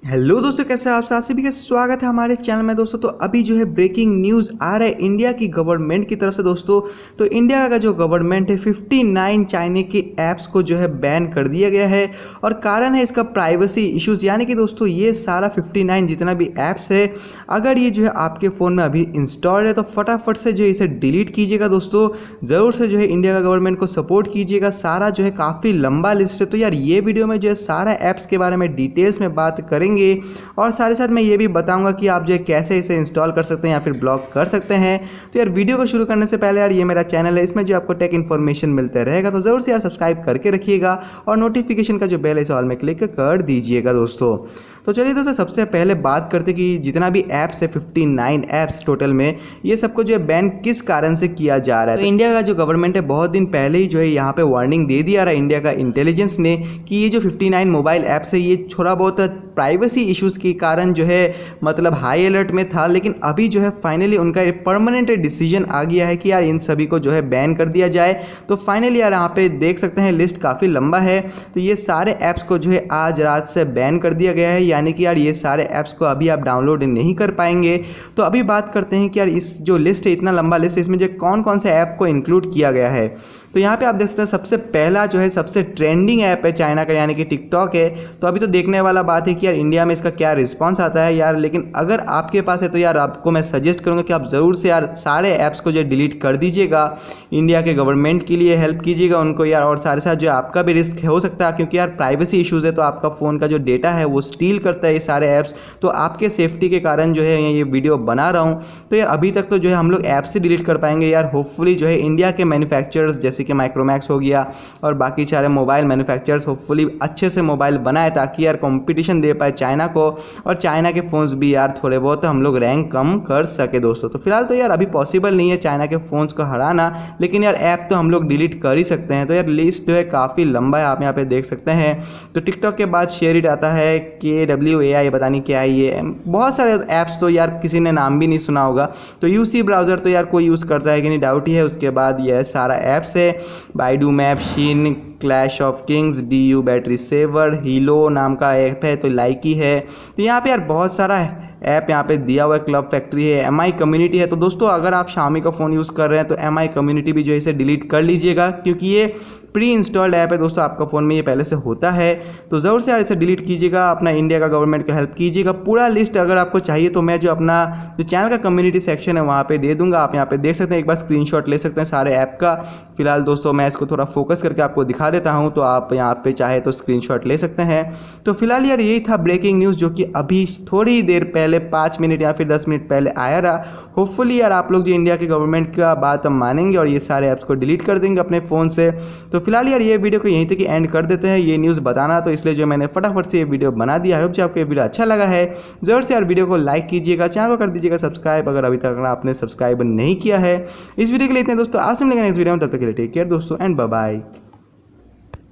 Hello दोस्तों, कैसे हैं आप? आप सभी का स्वागत है हमारे चैनल में दोस्तों। तो अभी जो है ब्रेकिंग न्यूज़ आ रहा है इंडिया की गवर्नमेंट की तरफ से दोस्तों। तो इंडिया का जो गवर्नमेंट है 59 चाइना के ऐप्स को जो है बैन कर दिया गया है और कारण है इसका प्राइवेसी इश्यूज़। यानी कि दोस्तों ये सारा 59 जितना भी ऐप्स है, अगर ये जो है आपके फ़ोन में अभी इंस्टॉल्ड है तो फटाफट से जो है इसे डिलीट कीजिएगा दोस्तों। ज़रूर से जो है इंडिया का गवर्नमेंट को सपोर्ट कीजिएगा। सारा जो है काफ़ी लंबा लिस्ट है, तो यार ये वीडियो में जो है सारा ऐप्स के बारे में डिटेल्स में बात करेंगे और साथ ही साथ मैं ये भी बताऊंगा कि आप जो है कैसे इसे इंस्टॉल कर सकते हैं या फिर ब्लॉक कर सकते हैं। तो यार वीडियो को शुरू करने से पहले यार ये मेरा चैनल है, इसमें जो आपको टेक इन्फॉर्मेशन मिलता रहेगा, तो ज़रूर से यार सब्सक्राइब करके रखिएगा और नोटिफिकेशन का जो बेल है इसे ऑल में क्लिक कर दीजिएगा दोस्तों। तो चलिए दोस्तों, सबसे पहले बात करते कि जितना भी ऐप्स है 59 ऐप्स टोटल में, ये सबको जो है बैन किस कारण से किया जा रहा है। तो इंडिया का जो गवर्नमेंट है बहुत दिन पहले ही जो है यहाँ पे वार्निंग दे दिया रहा है इंडिया का इंटेलिजेंस ने कि ये जो 59 मोबाइल ऐप्स है ये थोड़ा बहुत प्राइवेसी इश्यूज़ के कारण जो है मतलब हाई अलर्ट में था, लेकिन अभी जो है फाइनली उनका एक परमानेंट डिसीजन आ गया है कि यार इन सभी को जो है बैन कर दिया जाए। तो फाइनली यार यहाँ पे देख सकते हैं लिस्ट काफ़ी लंबा है। तो ये सारे ऐप्स को जो है आज रात से बैन कर दिया गया है, यानी कि यार ये सारे ऐप्स को अभी आप डाउनलोड नहीं कर पाएंगे। तो अभी बात करते हैं कि यार इस जो लिस्ट है, इतना लंबा लिस्ट है, इसमें जो कौन कौन से ऐप को इंक्लूड किया गया है। तो यहाँ पे आप देख सकते हैं सबसे पहला जो है सबसे ट्रेंडिंग ऐप है चाइना का, यानी कि टिकटॉक है। तो अभी तो देखने वाला बात है कि यार इंडिया में इसका क्या रिस्पांस आता है यार, लेकिन अगर आपके पास है तो यार आपको मैं सजेस्ट करूँगा कि आप ज़रूर से यार सारे ऐप्स को जो डिलीट कर दीजिएगा। इंडिया के गवर्नमेंट के लिए हेल्प कीजिएगा उनको यार, और साथ साथ जो आपका भी रिस्क हो सकता है क्योंकि यार प्राइवेसी इशूज़ है, तो आपका फ़ोन का जो डेटा है वो स्टील करता है ये सारे ऐप्स। तो आपके सेफ्टी के कारण जो है ये वीडियो बना रहा हूँ। तो यार अभी तक तो जो है हम लोग ऐप से डिलीट कर पाएंगे यार। होपफुली जो है इंडिया के मैन्युफैक्चरर्स जैसे कि माइक्रोमैक्स हो गया और बाकी सारे मोबाइल मैन्युफैक्चरर्स होपफुली अच्छे से मोबाइल बनाए ताकि यार कंपटीशन दे पाए चाइना को, और चाइना के फ़ोन्स भी यार थोड़े बहुत हम लोग रैंक कम कर सके दोस्तों। तो फिलहाल तो यार अभी पॉसिबल नहीं है चाइना के फ़ोन्स को हराना, लेकिन यार ऐप तो हम लोग डिलीट कर ही सकते हैं। तो यार लिस्ट जो है काफ़ी लंबा है, आप यहाँ पे देख सकते हैं। तो टिकटॉक के बाद शेयरिट आता है, KWAI पता नहीं क्या है ये, बहुत सारे ऐप्स तो यार किसी ने नाम भी नहीं सुना होगा। तो यूसी ब्राउज़र तो यार कोई यूज़ करता है कि नहीं डाउट ही है। उसके बाद यह सारा ऐप्स है, Baidu map, Shein, Clash of Kings, DU battery saver, Helo नाम का ऐप है, तो लाइकी है। तो यहाँ पे यार बहुत सारा ऐप यहाँ पे दिया हुआ है। क्लब फैक्ट्री है, MI कम्युनिटी है। तो दोस्तों अगर आप Xiaomi का फ़ोन यूज़ कर रहे हैं तो MI कम्युनिटी भी जो है इसे डिलीट कर लीजिएगा, क्योंकि ये प्री इंस्टॉल्ड ऐप है दोस्तों, आपका फ़ोन में ये पहले से होता है। तो ज़रूर से यार इसे डिलीट कीजिएगा, अपना इंडिया का गवर्नमेंट को हेल्प कीजिएगा। पूरा लिस्ट अगर आपको चाहिए तो मैं जो अपना जो चैनल का कम्युनिटी सेक्शन है वहाँ पे दे दूंगा, आप यहाँ पे देख सकते हैं। एक बार स्क्रीनशॉट ले सकते हैं सारे ऐप का। फिलहाल दोस्तों मैं इसको थोड़ा फोकस करके आपको दिखा देता हूँ, तो आप यहाँ पे चाहे तो स्क्रीनशॉट ले सकते हैं। तो फिलहाल यार यही था ब्रेकिंग न्यूज़ जो कि अभी थोड़ी देर पहले 5 मिनट या फिर 10 मिनट पहले आया रहा। होपफुली यार आप लोग जो इंडिया के गवर्नमेंट का बात मानेंगे और ये सारे ऐप्स को डिलीट कर देंगे अपने फ़ोन से। तो फिलहाल यार ये वीडियो को यहीं तक एंड कर देते हैं। ये न्यूज़ बताना तो इसलिए जो मैंने फटाफट से ये वीडियो बना दिया है। होप आपको ये वीडियो अच्छा लगा है, ज़रूर से यार वीडियो को लाइक कीजिएगा, चैनल को कर दीजिएगा सब्सक्राइब अगर अभी तक आपने सब्सक्राइब नहीं किया है। इस वीडियो के लिए इतने दोस्तों, आपसे मिलेंगे नेक्स्ट वीडियो में, तब तक के लिए टेक केयर दोस्तों एंड बाय बाय।